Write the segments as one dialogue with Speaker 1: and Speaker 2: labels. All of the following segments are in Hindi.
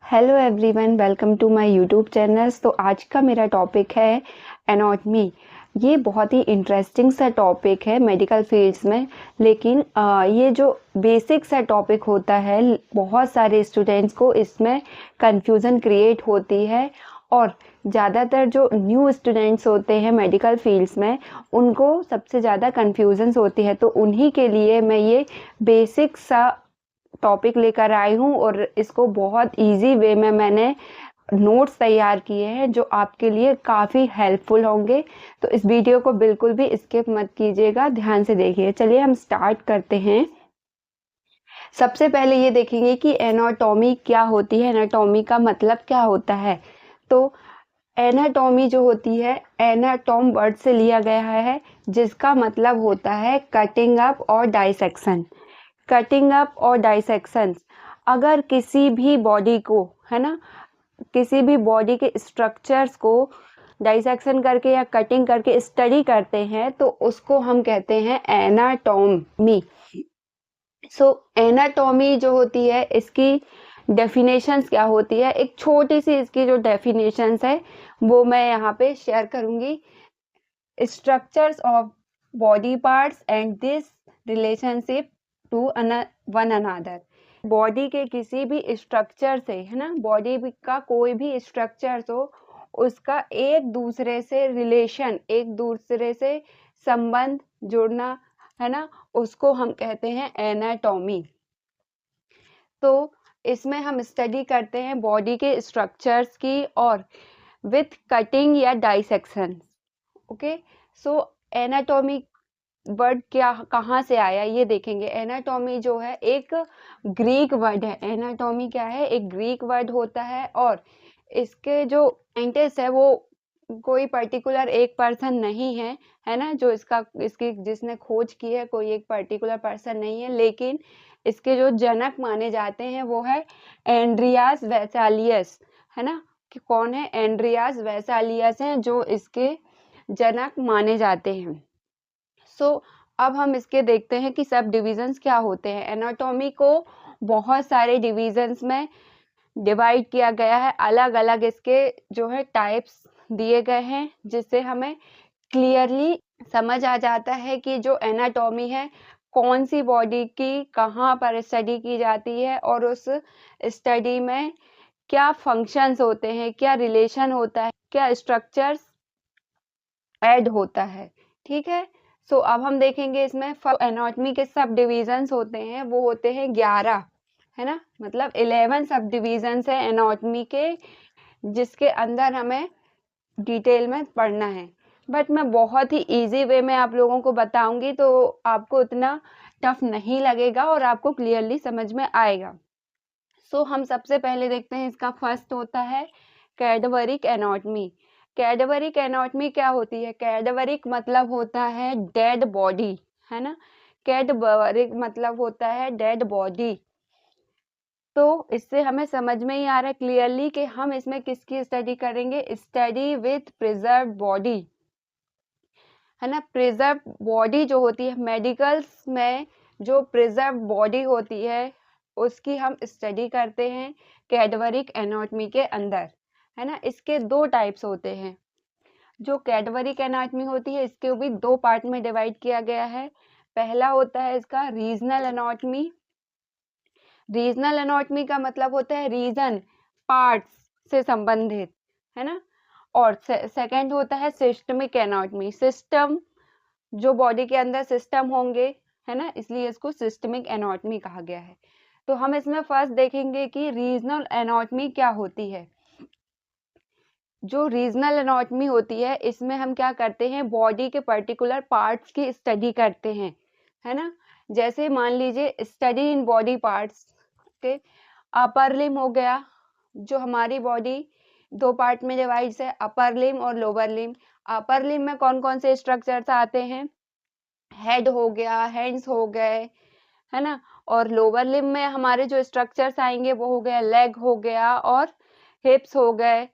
Speaker 1: Hello everyone, welcome to my YouTube channels. तो आज का मेरा टॉपिक है एनाटॉमी। ये बहुत ही इंटरेस्टिंग सा टॉपिक है मेडिकल फील्ड्स में। लेकिन ये जो बेसिक सा टॉपिक होता है, बहुत सारे स्टूडेंट्स को इसमें कंफ्यूजन क्रिएट होती है। और ज़्यादातर जो न्यू स्टूडेंट्स होते हैं मेडिकल फील्ड्स में, उनको सबसे ज़्यादा कन्फ्यूजन्स होती है। तो उन्हीं के लिए मैं ये बेसिक सा टॉपिक लेकर आई हूँ और इसको बहुत इजी वे में मैंने नोट्स तैयार किए हैं जो आपके लिए काफ़ी हेल्पफुल होंगे। तो इस वीडियो को बिल्कुल भी स्किप मत कीजिएगा, ध्यान से देखिए। चलिए हम स्टार्ट करते हैं। सबसे पहले ये देखेंगे कि एनाटॉमी क्या होती है, एनाटॉमी का मतलब क्या होता है। तो एनाटॉमी जो होती है, एनाटॉम वर्ड से लिया गया है, जिसका मतलब होता है कटिंग अप और डाइसेक्शन। कटिंग अप और डाइसेक्शन, अगर किसी भी बॉडी को, है ना, किसी भी बॉडी के स्ट्रक्चर्स को डाइसेक्शन करके या कटिंग करके स्टडी करते हैं तो उसको हम कहते हैं एनाटॉमी। सो एनाटॉमी जो होती है, इसकी डेफिनेशंस क्या होती है, एक छोटी सी इसकी जो डेफिनेशंस है वो मैं यहाँ पे शेयर करूँगी। Structures of body parts and this relationship to one another. Body के किसी भी स्ट्रक्चर से, है ना, बॉडी का कोई भी स्ट्रक्चर हो, उसका एक दूसरे से रिलेशन, एक दूसरे से संबंध जुड़ना, है ना, उसको हम कहते हैं एनाटॉमी। तो इसमें हम स्टडी करते हैं बॉडी के स्ट्रक्चर्स की और विथ कटिंग या डाइसेक्शन। ओके, सो एनाटॉमी वर्ड क्या, कहाँ से आया, ये देखेंगे। एनाटॉमी जो है एक ग्रीक वर्ड है। एनाटॉमी क्या है, एक ग्रीक वर्ड होता है और इसके जो साइंटिस्ट है वो कोई पर्टिकुलर एक पर्सन नहीं है, है ना, जो इसकी जिसने खोज की है, कोई एक पर्टिकुलर पर्सन नहीं है। लेकिन इसके जो जनक माने जाते हैं वो है एंड्रियास वेसालियस, है ना। कि कौन है, एंड्रियास वेसालियस हैं जो इसके जनक माने जाते हैं। सो अब हम इसके देखते हैं कि सब डिविजन्स क्या होते हैं। एनाटॉमी को बहुत सारे डिविजन्स में डिवाइड किया गया है, अलग अलग इसके जो है टाइप्स दिए गए हैं, जिससे हमें क्लियरली समझ आ जाता है कि जो एनाटॉमी है, कौन सी बॉडी की कहाँ पर स्टडी की जाती है और उस स्टडी में क्या फंक्शंस होते हैं, क्या रिलेशन होता है, क्या स्ट्रक्चर्स ऐड होता है। ठीक है। सो अब हम देखेंगे इसमें एनाटॉमी के सब डिविजन्स होते हैं, वो होते हैं 11, है ना, मतलब 11 सब डिविजन्स है एनाटॉमी के, जिसके अंदर हमें डिटेल में पढ़ना है। बट मैं बहुत ही इजी वे में आप लोगों को बताऊंगी तो आपको उतना टफ नहीं लगेगा और आपको क्लियरली समझ में आएगा। सो हम सबसे पहले देखते हैं, इसका फर्स्ट होता है कैडवरिक एनाटॉमी। कैडवरिक एनाटॉमी क्या होती है, कैडवरिक मतलब होता है डेड बॉडी, है ना। कैडवरिक मतलब होता है डेड बॉडी। तो इससे हमें समझ में ही आ रहा है क्लियरली कि हम इसमें किसकी स्टडी करेंगे, स्टडी विथ प्रिजर्व बॉडी, है ना। प्रिजर्व बॉडी जो होती है मेडिकल्स में, जो प्रिजर्व बॉडी होती है उसकी हम स्टडी करते हैं कैडवरिक एनाटॉमी के अंदर, है ना। इसके दो टाइप्स होते हैं। जो कैडवरिक एनाटॉमी होती है, इसके भी दो पार्ट में डिवाइड किया गया है। पहला होता है इसका रीजनल एनाटॉमी। रीजनल एनाटॉमी का मतलब होता है रीजन, पार्ट्स से संबंधित, है ना। और सेकंड होता है सिस्टमिक एनाटॉमी। सिस्टम, जो बॉडी के अंदर सिस्टम होंगे, है ना, इसलिए इसको सिस्टमिक एनाटॉमी कहा गया है। तो हम इसमें फर्स्ट देखेंगे कि रीजनल एनाटॉमी क्या होती है। जो रीजनल एनाटॉमी होती है, इसमें हम क्या करते हैं, बॉडी के पर्टिकुलर पार्ट्स की स्टडी करते हैं, है ना। जैसे मान लीजिए स्टडी इन बॉडी पार्ट्स के, अपर लिम हो गया, जो हमारी बॉडी दो पार्ट में डिवाइड है, अपर लिम और लोअर लिम। अपर लिम में कौन कौन से स्ट्रक्चर्स आते हैं, हेड हो गया, हैंड्स हो गए, है ना। और लोअर लिम में हमारे जो स्ट्रक्चर्स आएंगे वो हो गया लेग हो गया और हिप्स हो गए।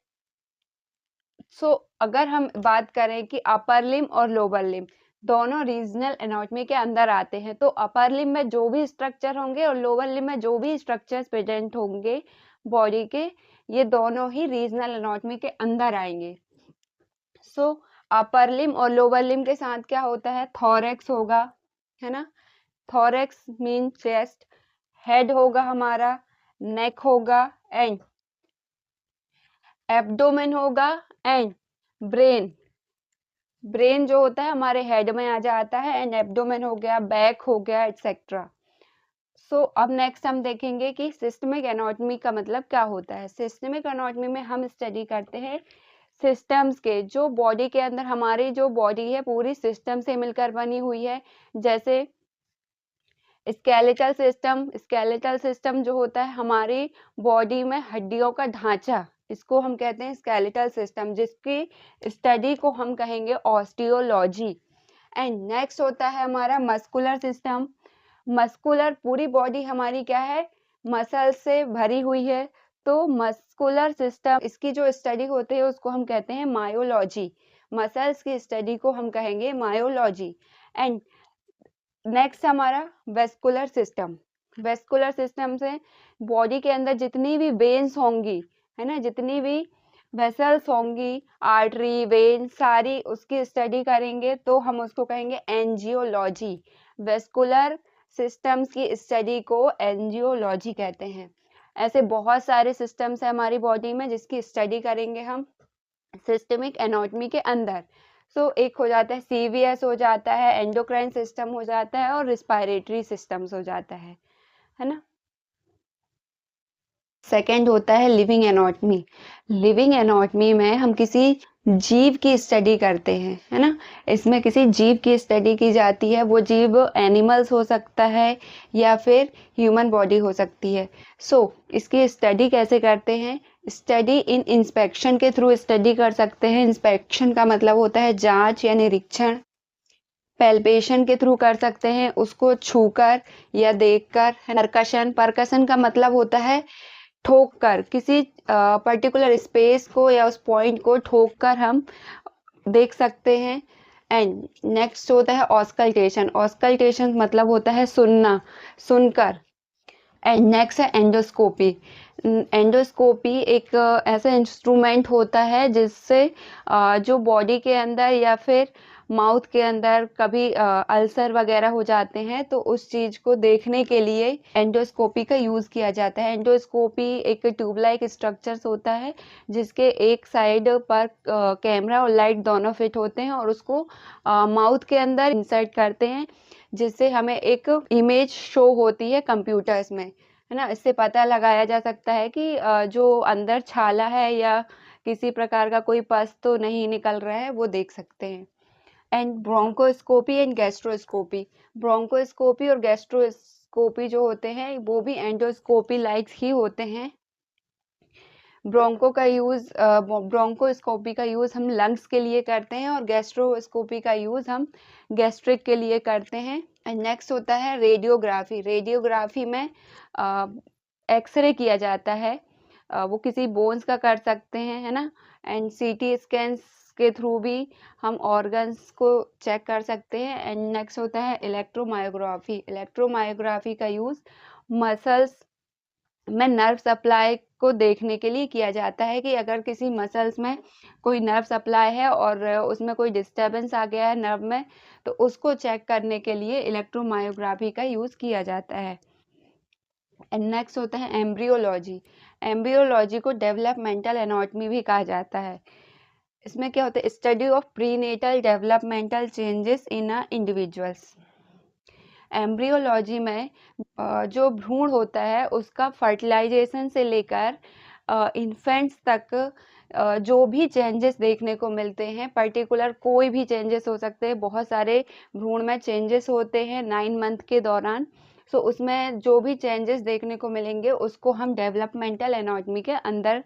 Speaker 1: सो अगर हम बात करें कि अपर लिम और लोअर लिम दोनों रीजनल एनाटॉमी के अंदर आते हैं, तो अपर लिम में जो भी स्ट्रक्चर होंगे और लोअर लिम में जो भी स्ट्रक्चर्स प्रेजेंट होंगे बॉडी के, ये दोनों ही रीजनल एनाटॉमी के अंदर आएंगे। सो अपर लिम और लोअर लिम के साथ क्या होता है, थोरैक्स होगा, है ना, थोरैक्स मीन चेस्ट, हेड होगा हमारा, नेक होगा एंड एब्डोमेन होगा एंड ब्रेन। ब्रेन जो होता है हमारे हेड में आ जाता है एंड एब्डोमेन हो गया, बैक हो गया, एटसेट्रा। सो अब नेक्स्ट हम देखेंगे कि सिस्टमिक एनाटॉमी का मतलब क्या होता है। सिस्टमिक एनाटॉमी में हम स्टडी करते हैं सिस्टम्स के, जो बॉडी के अंदर, हमारी जो बॉडी है पूरी सिस्टम से मिलकर बनी हुई है। जैसे स्केलेटल सिस्टम, स्केलेटल सिस्टम जो होता है हमारी बॉडी में हड्डियों का ढांचा, इसको हम कहते हैं स्केलेटल सिस्टम, जिसकी स्टडी को हम कहेंगे ऑस्टियोलॉजी। एंड नेक्स्ट होता है हमारा मस्कुलर सिस्टम। मस्कुलर, पूरी बॉडी हमारी क्या है, मसल से भरी हुई है, तो मस्कुलर सिस्टम, इसकी जो स्टडी होती है उसको हम कहते हैं मायोलॉजी। मसल्स की स्टडी को हम कहेंगे मायोलॉजी। एंड नेक्स्ट हमारा वेस्कुलर सिस्टम। वेस्कुलर सिस्टम से बॉडी के अंदर जितनी भी वेन्स होंगी, है ना, जितनी भी वेसल्स होंगी, आर्टरी, वेन, सारी उसकी स्टडी करेंगे तो हम उसको कहेंगे एंजियोलॉजी। वेस्कुलर सिस्टम्स की स्टडी को एंजियोलॉजी कहते हैं। ऐसे बहुत सारे सिस्टम्स हैं हमारी बॉडी में जिसकी स्टडी करेंगे हम सिस्टमिक एनाटॉमी के अंदर। सो एक हो जाता है सीवीएस हो जाता है, एंडोक्राइन सिस्टम हो जाता है और रिस्पायरेटरी सिस्टम्स हो जाता है ना। सेकेंड होता है लिविंग एनाटॉमी। लिविंग एनाटॉमी में हम किसी जीव की स्टडी करते हैं, है ना, इसमें किसी जीव की स्टडी की जाती है। वो जीव एनिमल्स हो सकता है या फिर ह्यूमन बॉडी हो सकती है। सो इसकी स्टडी कैसे करते हैं, स्टडी इन इंस्पेक्शन के थ्रू स्टडी कर सकते हैं। इंस्पेक्शन का मतलब होता है जांच या निरीक्षण। पैल्पेशन के थ्रू कर सकते हैं, उसको छूकर या देखकर। परकशन, परकशन का मतलब होता है ठोक कर, किसी पर्टिकुलर स्पेस को या उस पॉइंट को ठोक कर हम देख सकते हैं। एंड नेक्स्ट होता है ऑस्कल्टेशन। ऑस्कल्टेशन मतलब होता है सुनना, सुनकर। एंड नेक्स्ट है एंडोस्कोपी। एंडोस्कोपी एक ऐसा इंस्ट्रूमेंट होता है जिससे जो बॉडी के अंदर या फिर माउथ के अंदर कभी अल्सर वगैरह हो जाते हैं तो उस चीज को देखने के लिए एंडोस्कोपी का यूज किया जाता है। एंडोस्कोपी एक ट्यूब लाइक स्ट्रक्चर्स होता है जिसके एक साइड पर कैमरा और लाइट दोनों फिट होते हैं और उसको माउथ के अंदर इंसर्ट करते हैं, जिससे हमें एक इमेज शो होती है कंप्यूटर्स में, है ना। इससे पता लगाया जा सकता है कि जो अंदर छाला है या किसी प्रकार का कोई पस तो नहीं निकल रहा है, वो देख सकते हैं। And bronchoscopy and gastroscopy. Bronchoscopy और गैस्ट्रोस्कोपी जो होते हैं वो भी एंडोस्कोपी लाइक ही होते हैं। ब्रोंकोस्कोपी का यूज हम लंग्स के लिए करते हैं और गैस्ट्रोस्कोपी का यूज हम गैस्ट्रिक के लिए करते हैं। एंड नेक्स्ट होता है रेडियोग्राफी। रेडियोग्राफी में एक्सरे किया जाता है, वो किसी बोन्स का कर सकते हैं, है ना। एंड सीटी स्कैन्स के थ्रू भी हम ऑर्गन्स को चेक कर सकते हैं। एंड नेक्स्ट होता है इलेक्ट्रोमायोग्राफी। इलेक्ट्रोमायोग्राफी का यूज मसल्स में नर्व सप्लाई को देखने के लिए किया जाता है कि अगर किसी मसल्स में कोई नर्व सप्लाई है और उसमें कोई डिस्टर्बेंस आ गया है नर्व में, तो उसको चेक करने के लिए इलेक्ट्रोमायोग्राफी का यूज किया जाता है। एंड नेक्स्ट होता है एम्ब्रियोलॉजी। एम्ब्रियोलॉजी को डेवलपमेंटल एनाटॉमी भी कहा जाता है। इसमें क्या होता है, study of prenatal developmental changes in a individuals. Embryology में जो भ्रूण होता है उसका फर्टिलाइजेशन से लेकर इन्फेंट्स तक जो भी चेंजेस देखने को मिलते हैं, पर्टिकुलर कोई भी चेंजेस हो सकते हैं, बहुत सारे भ्रूण में चेंजेस होते हैं 9 मंथ के दौरान। सो उसमें जो भी चेंजेस देखने को मिलेंगे उसको हम डेवलपमेंटल एनाटॉमी के अंदर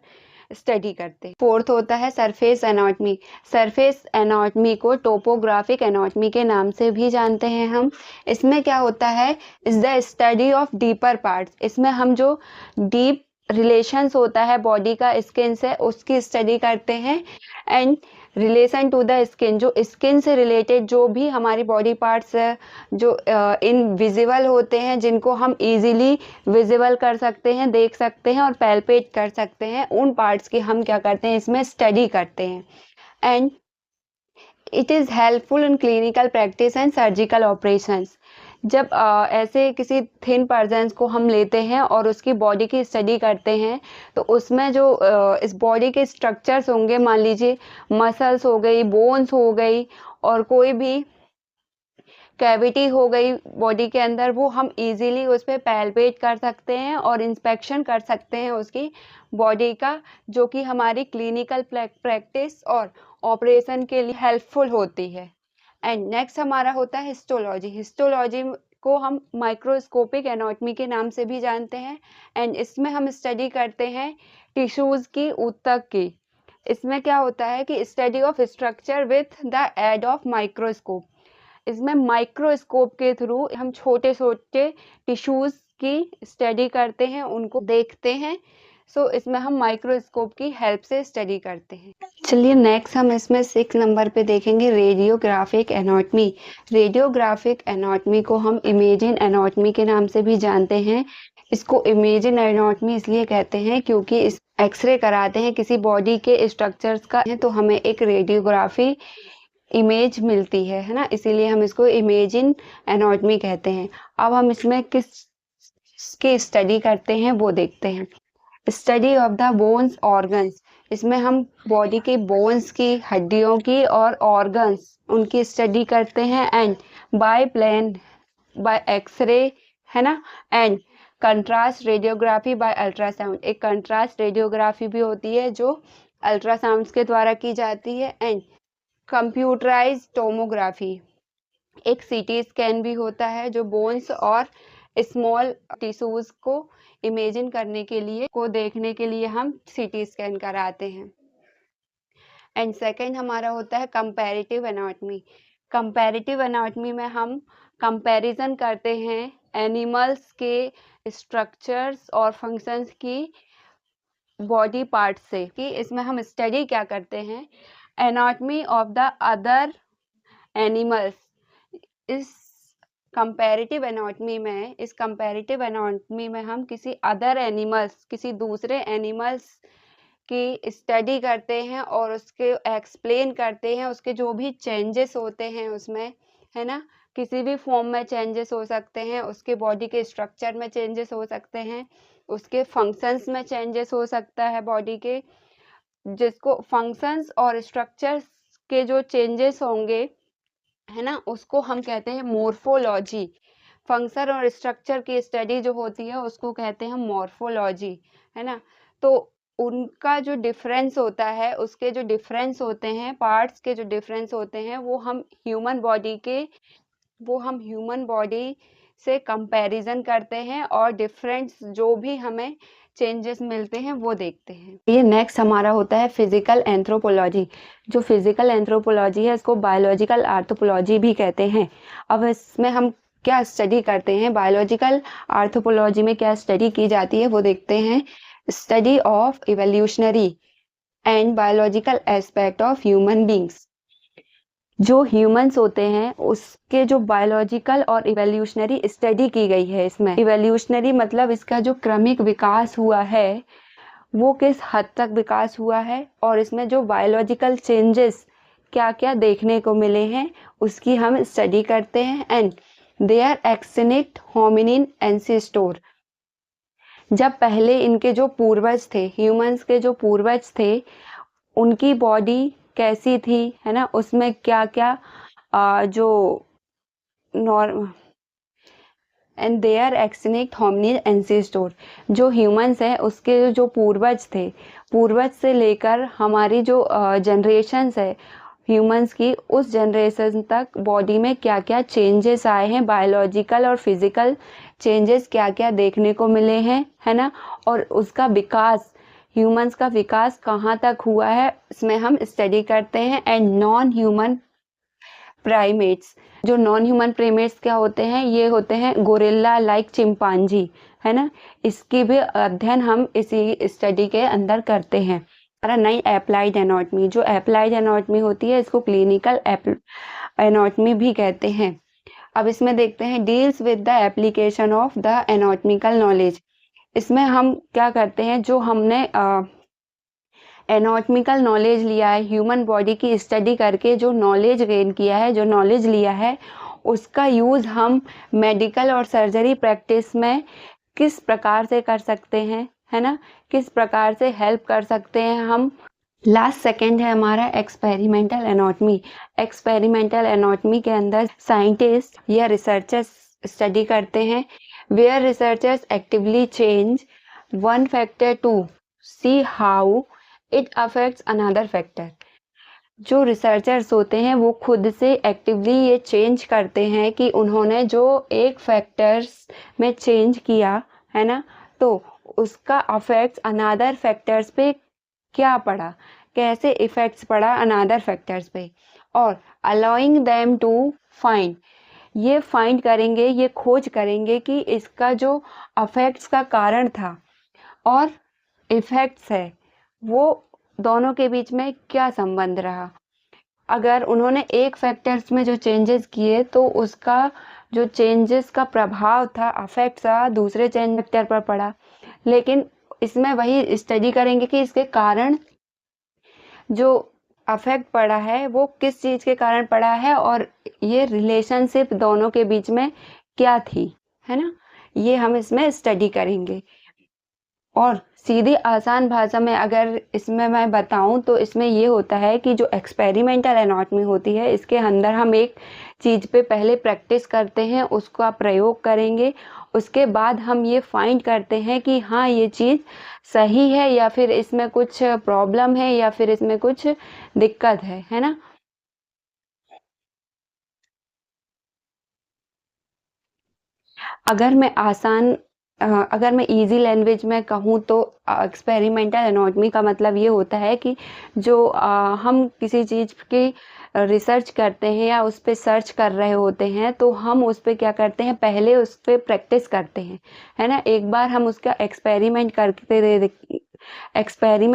Speaker 1: स्टडी करते हैं। फोर्थ होता है सरफेस एनाटॉमी। सरफेस एनाटॉमी को टोपोग्राफिक एनाटॉमी के नाम से भी जानते हैं हम। इसमें क्या होता है, is the study of deeper parts. इसमें हम जो डीप रिलेशंस होता है बॉडी का स्किन से, उसकी स्टडी करते हैं। And relation to the skin, जो स्किन से रिलेटेड जो भी हमारी बॉडी पार्ट्स है जो इनविजिबल होते हैं, जिनको हम इजीली विजिबल कर सकते हैं, देख सकते हैं और पैल्पेट कर सकते हैं, उन पार्ट्स की हम क्या करते हैं, इसमें स्टडी करते हैं। And it is helpful in clinical practice and surgical operations. जब ऐसे किसी थिन पर्सन को हम लेते हैं और उसकी बॉडी की स्टडी करते हैं, तो उसमें जो इस बॉडी के स्ट्रक्चर्स होंगे, मान लीजिए मसल्स हो गई, बोन्स हो गई और कोई भी कैविटी हो गई बॉडी के अंदर, वो हम इजीली उस पर पैल्पेट कर सकते हैं और इंस्पेक्शन कर सकते हैं उसकी बॉडी का, जो कि हमारी क्लिनिकल प्रैक्टिस और ऑपरेशन के लिए हेल्पफुल होती है। एंड नेक्स्ट हमारा होता है हिस्टोलॉजी। हिस्टोलॉजी को हम माइक्रोस्कोपिक एनाटॉमी के नाम से भी जानते हैं। एंड इसमें हम स्टडी करते हैं टिश्यूज़ की, ऊतक की। इसमें क्या होता है कि study of structure with the aid of microscope. इसमें माइक्रोस्कोप के थ्रू हम छोटे छोटे टिश्यूज़ की स्टडी करते हैं, उनको देखते हैं। इसमें हम माइक्रोस्कोप की हेल्प से स्टडी करते हैं। चलिए नेक्स्ट हम इसमें 6 नंबर पे देखेंगे रेडियोग्राफिक एनाटॉमी। रेडियोग्राफिक एनाटॉमी को हम इमेजिंग एनाटॉमी के नाम से भी जानते हैं। इसको इमेजिंग एनाटॉमी इसलिए कहते हैं क्योंकि इस एक्सरे कराते हैं किसी बॉडी के स्ट्रक्चर्स का, तो हमें एक रेडियोग्राफी इमेज मिलती है ना, इसीलिए हम इसको इमेजिंग एनाटॉमी कहते हैं। अब हम इसमें किस की स्टडी करते हैं वो देखते हैं। Study of the bones organs. इसमें हम बॉडी के बोन्स की, हड्डियों की और ऑर्गन्स उनकी स्टडी करते हैं। And by plane, by x-ray, है ना, and contrast radiography by ultrasound. एक कंट्रास्ट रेडियोग्राफी भी होती है जो अल्ट्रासाउंड्स के द्वारा की जाती है। एंड कंप्यूटराइज टोमोग्राफी, एक सीटी स्कैन भी होता है जो बोन्स और स्मॉल टिश्यूज को इमेजिन करने के लिए, को देखने के लिए हम सीटी स्कैन कराते हैं। एंड सेकंड हमारा होता है कंपैरेटिव एनाटॉमी। कंपैरेटिव एनाटॉमी में हम कंपैरिजन करते हैं एनिमल्स के स्ट्रक्चर्स और फंक्शंस की बॉडी पार्ट से, कि इसमें हम स्टडी क्या करते हैं, anatomy of the other animals. इस कंपैरेटिव एनाटॉमी में हम किसी अदर एनिमल्स, किसी दूसरे एनिमल्स की स्टडी करते हैं और उसके एक्सप्लेन करते हैं, उसके जो भी चेंजेस होते हैं उसमें, है ना, किसी भी फॉर्म में चेंजेस हो सकते हैं, उसके बॉडी के स्ट्रक्चर में चेंजेस हो सकते हैं, उसके फंक्शंस में चेंजेस हो सकता है बॉडी के, जिसको फंक्शंस और स्ट्रक्चर्स के जो चेंजेस होंगे, है ना, उसको हम कहते हैं मोर्फोलॉजी। फंक्शन और स्ट्रक्चर की स्टडी जो होती है उसको कहते हैं मोर्फोलॉजी, है ना। तो उनका जो डिफरेंस होता है, उसके जो डिफरेंस होते हैं, पार्ट्स के जो डिफरेंस होते हैं, वो हम ह्यूमन बॉडी से कंपैरिजन करते हैं और डिफरेंस जो भी हमें चेंजेस मिलते हैं वो देखते हैं। ये नेक्स्ट हमारा होता है फिजिकल एंथ्रोपोलॉजी। जो फिजिकल एंथ्रोपोलॉजी है इसको बायोलॉजिकल आर्थोपोलॉजी भी कहते हैं। अब इसमें हम क्या स्टडी करते हैं, बायोलॉजिकल आर्थोपोलॉजी में क्या स्टडी की जाती है वो देखते हैं। Study of evolutionary and biological aspect of human beings. जो ह्यूमंस होते हैं उसके जो बायोलॉजिकल और इवोल्यूशनरी स्टडी की गई है। इसमें इवोल्यूशनरी मतलब इसका जो क्रमिक विकास हुआ है वो किस हद तक विकास हुआ है, और इसमें जो बायोलॉजिकल चेंजेस क्या क्या देखने को मिले हैं उसकी हम स्टडी करते हैं। And their extinct hominin ancestor. जब पहले इनके जो पूर्वज थे, ह्यूमंस के जो पूर्वज थे, उनकी बॉडी कैसी थी, है ना, उसमें क्या क्या जो and their extinct hominin ancestor. जो ह्यूमंस है उसके जो पूर्वज थे, पूर्वज से लेकर हमारी जो जनरेशन्स है ह्यूमंस की, उस जनरेशन तक बॉडी में क्या क्या चेंजेस आए हैं, बायोलॉजिकल और फिजिकल चेंजेस क्या क्या देखने को मिले हैं, है ना, और उसका विकास, ह्यूमंस का विकास कहाँ तक हुआ है, इसमें हम स्टडी करते हैं। And non human primates. जो नॉन ह्यूमन प्राइमेट्स क्या होते हैं, ये होते हैं गोरिल्ला लाइक चिंपांजी, है ना, इसकी भी अध्ययन हम इसी स्टडी के अंदर करते हैं। हमारा नई अप्लाइड एनाटॉमी, जो अप्लाइड एनाटॉमी होती है इसको क्लिनिकल एनाटॉमी भी कहते हैं। अब इसमें देखते हैं deals with the application of the anatomical knowledge. इसमें हम क्या करते हैं, जो हमने एनाटॉमिकल नॉलेज लिया है, ह्यूमन बॉडी की स्टडी करके जो नॉलेज गेन किया है, जो नॉलेज लिया है, उसका यूज़ हम मेडिकल और सर्जरी प्रैक्टिस में किस प्रकार से कर सकते हैं, है ना, किस प्रकार से हेल्प कर सकते हैं हम। लास्ट सेकंड है हमारा एक्सपेरिमेंटल एनाटॉमी। एक्सपेरिमेंटल एनाटॉमी के अंदर साइंटिस्ट या रिसर्चर्स स्टडी करते हैं, where researchers actively change one factor to see how it affects another factor. जो रिसर्चर्स होते हैं वो खुद से एक्टिवली ये चेंज करते हैं कि उन्होंने जो एक फैक्टर्स में चेंज किया है ना, तो उसका अफेक्ट्स अनदर फैक्टर्स पे क्या पड़ा, कैसे इफेक्ट्स पड़ा अनदर फैक्टर्स पे, और अलाउइंग देम टू फाइंड, ये फाइंड करेंगे, ये खोज करेंगे कि इसका जो अफेक्ट्स का कारण था और इफेक्ट्स है वो दोनों के बीच में क्या संबंध रहा। अगर उन्होंने एक फैक्टर्स में जो चेंजेस किए तो उसका जो चेंजेस का प्रभाव था, अफेक्ट था, दूसरे चेंज फैक्टर पर पड़ा, लेकिन इसमें वही स्टडी करेंगे कि इसके कारण जो अफेक्ट पड़ा है वो किस चीज़ के कारण पड़ा है और ये रिलेशनशिप दोनों के बीच में क्या थी, है ना, ये हम इसमें स्टडी करेंगे। और सीधी आसान भाषा में अगर इसमें मैं बताऊं तो इसमें ये होता है कि जो एक्सपेरिमेंटल एनाटॉमी होती है इसके अंदर हम एक चीज़ पे पहले प्रैक्टिस करते हैं, उसका प्रयोग करेंगे, उसके बाद हम ये फाइंड करते हैं कि हाँ ये चीज़ सही है या फिर इसमें कुछ प्रॉब्लम है या फिर इसमें कुछ दिक्कत है ना। अगर मैं इजी लैंग्वेज में कहूँ तो एक्सपेरिमेंटल एनाटॉमी का मतलब ये होता है कि जो हम किसी चीज़ की रिसर्च करते हैं या उस पर सर्च कर रहे होते हैं तो हम उस पर क्या करते हैं, पहले उस पर प्रैक्टिस करते हैं, है ना, एक बार हम उसका एक्सपेरिमेंट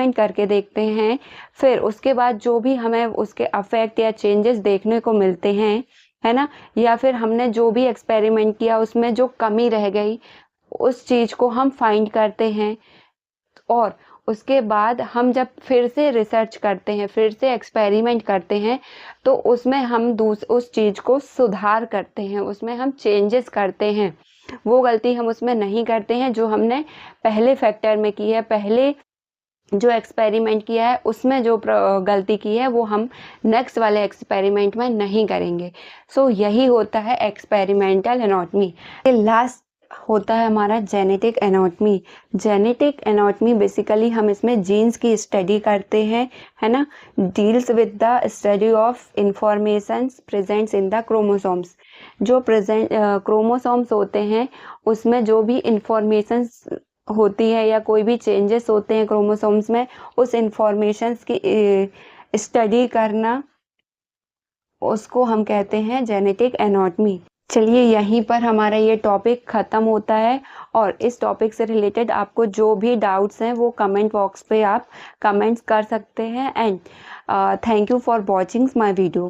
Speaker 1: करके देखते हैं, फिर उसके बाद जो भी हमें उसके अफेक्ट या चेंजेस देखने को मिलते हैं, है ना, या फिर हमने जो भी एक्सपेरिमेंट किया उसमें जो कमी रह गई उस चीज़ को हम फाइंड करते हैं, और उसके बाद हम जब फिर से रिसर्च करते हैं, फिर से एक्सपेरिमेंट करते हैं, तो उसमें हम उस चीज़ को सुधार करते हैं, उसमें हम चेंजेस करते हैं, वो गलती हम उसमें नहीं करते हैं जो हमने पहले फैक्टर में की है, पहले जो एक्सपेरिमेंट किया है उसमें जो गलती की है वो हम नेक्स्ट वाले एक्सपेरिमेंट में नहीं करेंगे। सो यही होता है एक्सपेरिमेंटल एनाटॉमी। लास्ट होता है हमारा genetic anatomy. Genetic anatomy basically हम इसमें जीन्स की स्टडी करते हैं, है ना, deals with the study of informations presents in the chromosomes. जो क्रोमोसोम्स होते हैं उसमें जो भी इंफॉर्मेशंस होती है या कोई भी चेंजेस होते हैं क्रोमोसोम्स में, उस इंफॉर्मेशंस की स्टडी करना, उसको हम कहते हैं जेनेटिक एनाटॉमी। चलिए यहीं पर हमारा ये टॉपिक ख़त्म होता है, और इस टॉपिक से रिलेटेड आपको जो भी डाउट्स हैं वो कमेंट बॉक्स पे आप कमेंट्स कर सकते हैं। And thank you for watching my video.